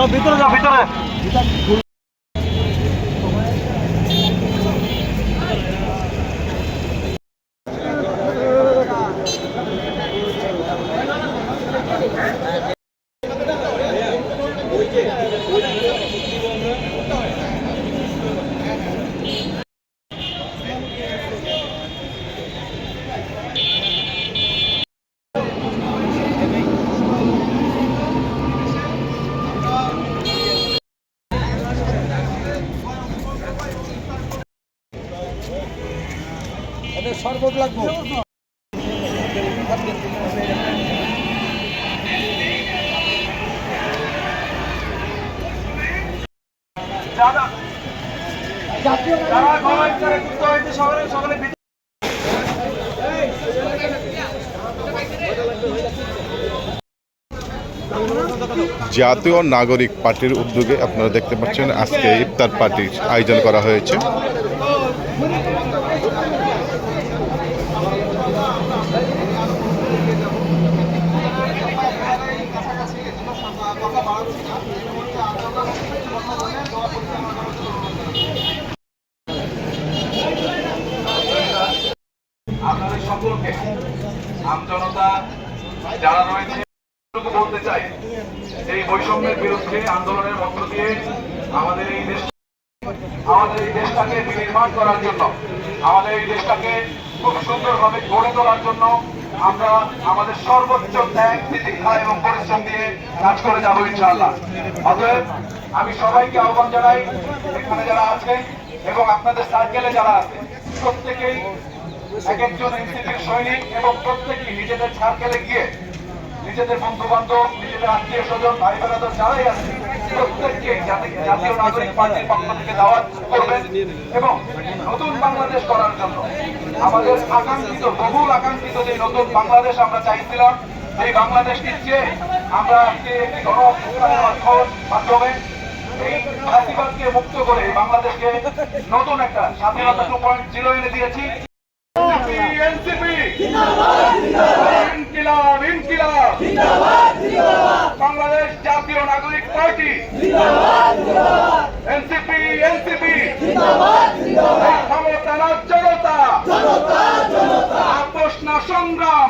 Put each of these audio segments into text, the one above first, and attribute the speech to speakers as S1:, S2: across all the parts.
S1: যাও ভিতরে, যাও ভিতরে।
S2: শরবত লাগবো।
S3: জাতীয় নাগরিক পার্টির উদ্যোগে আপনারা দেখতে পাচ্ছেন আজকে ইফতার পার্টির আয়োজন করা হয়েছে।
S4: আপনাদের সকলকে আমজনতা যারা রয়েছে বলতে চাই, এই বৈষম্যের বিরুদ্ধে আন্দোলনের মধ্য দিয়ে আমাদের এই দেশটাকে বিনির্মাণ করার জন্য, আমাদের এই দেশটাকে খুব সুন্দরভাবে গড়ে তোলার জন্য আমরা আমাদের সর্বোচ্চ ত্যাগ, প্রতীক্ষা এবং পরিশ্রম দিয়ে কাজ করে যাবো ইনশাআল্লাহ। অতএব আমি সবাইকে আহ্বান জানাই, এখানে যারা আছেন এবং আপনাদের সার্কেলে যারা আছে প্রত্যেকেই এক একজন এনসিপির সৈনিক এবং প্রত্যেকেই নিজেদের সার্কেলে গিয়ে নিজেদের বন্ধু বান্ধব, নিজেদের আত্মীয় স্বজন, ভাই বেড়াদর যারাই আছে প্রত্যেককে জাতীয় নাগরিক পার্টির পক্ষ থেকে দাওয়াত করবেন এবং নতুন বাংলাদেশ করার জন্য আমাদের আকাঙ্ক্ষিত, বহুল আকাঙ্ক্ষিত যে নতুন বাংলাদেশ আমরা চাইছিলাম, এই বাংলাদেশটির চেয়ে আমরা আজকে গণঅভ্যুত্থানের মাধ্যমে এই ফাঁসিবাদকে মুক্ত করে এই বাংলাদেশকে নতুন একটা স্বাধীনতা 2.0 এনে দিয়েছি। বাংলাদেশ জাতীয় নাগরিক পার্টি, এনসিপি, এনসিপি, ক্ষমতা না জনতা, আপোষ না সংগ্রাম,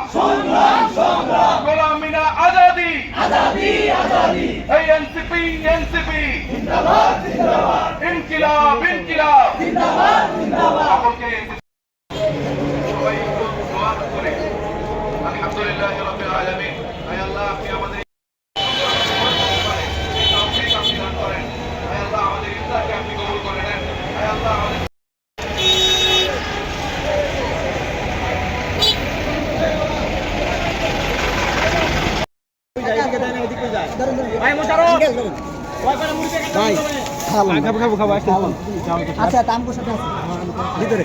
S4: গোলামি না আজাদি, এই এনসিপি, এনসিপি, ইনকিলাব, ইনকিলাব। সকলকে আলহামদুলিল্লাহ রাব্বিল আলামিন। আয় আল্লাহ, আপনি আমাদের দান করেন। আয় আল্লাহ, আমাদের ইফতারকে আপনি কবুল করে নেন। আয় আল্লাহ,
S2: আচ্ছা তামকো সাথে ভিতরে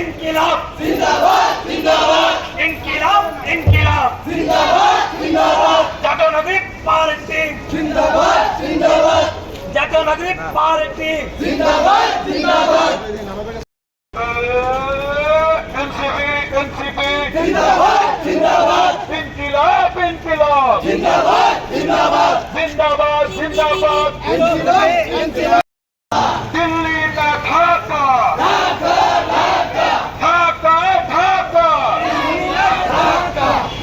S4: ইনকিলাব জিন্দাবাদ, জিন্দাবাদ, ইনকিলাব, ইনকিলাব জিন্দাবাদ, জিন্দাবাদ, জাতীয় নাগরিক পার্টি জিন্দাবাদ, জিন্দাবাদ, জাতীয় নাগরিক পার্টি জিন্দাবাদ, জিন্দাবাদ, এনসিপি, এনসিপি জিন্দাবাদ, জিন্দাবাদ, ইনকিলাব, ইনকিলাব জিন্দাবাদ, জিন্দাবাদ, জিন্দাবাদ, জিন্দাবাদ, ইনকিলাব, ইনকিলাব। দিল্লি না ঢাকা,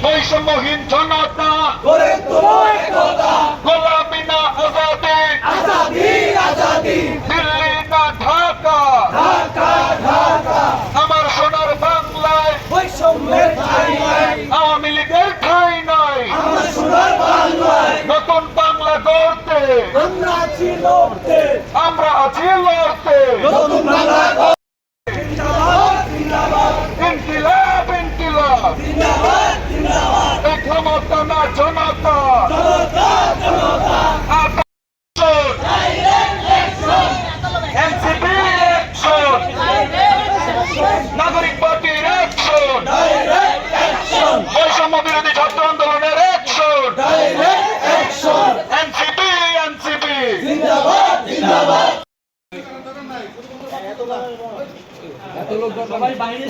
S4: বৈষম্যহীন জনতা গড়ে তোলো একতা, গোলামি না আজাদি, আজাদি, আজাদি, দিল্লি না ঢাকা, ঢাকা, ঢাকা, আমার সোনার বাংলায় বৈষম্যের ঠাঁই নাই, আওয়ামী লীগের ঠাঁই নাই, আমার সোনার বাংলায় নতুন বাংলা গড়তে আমরা আছি লড়তে, নাগরিক পার্টির অ্যাকশন, বৈষম্য বিরোধী ছাত্র আন্দোলনের অ্যাকশন, এনসিপি এনসিপি
S2: সবাই বাইরে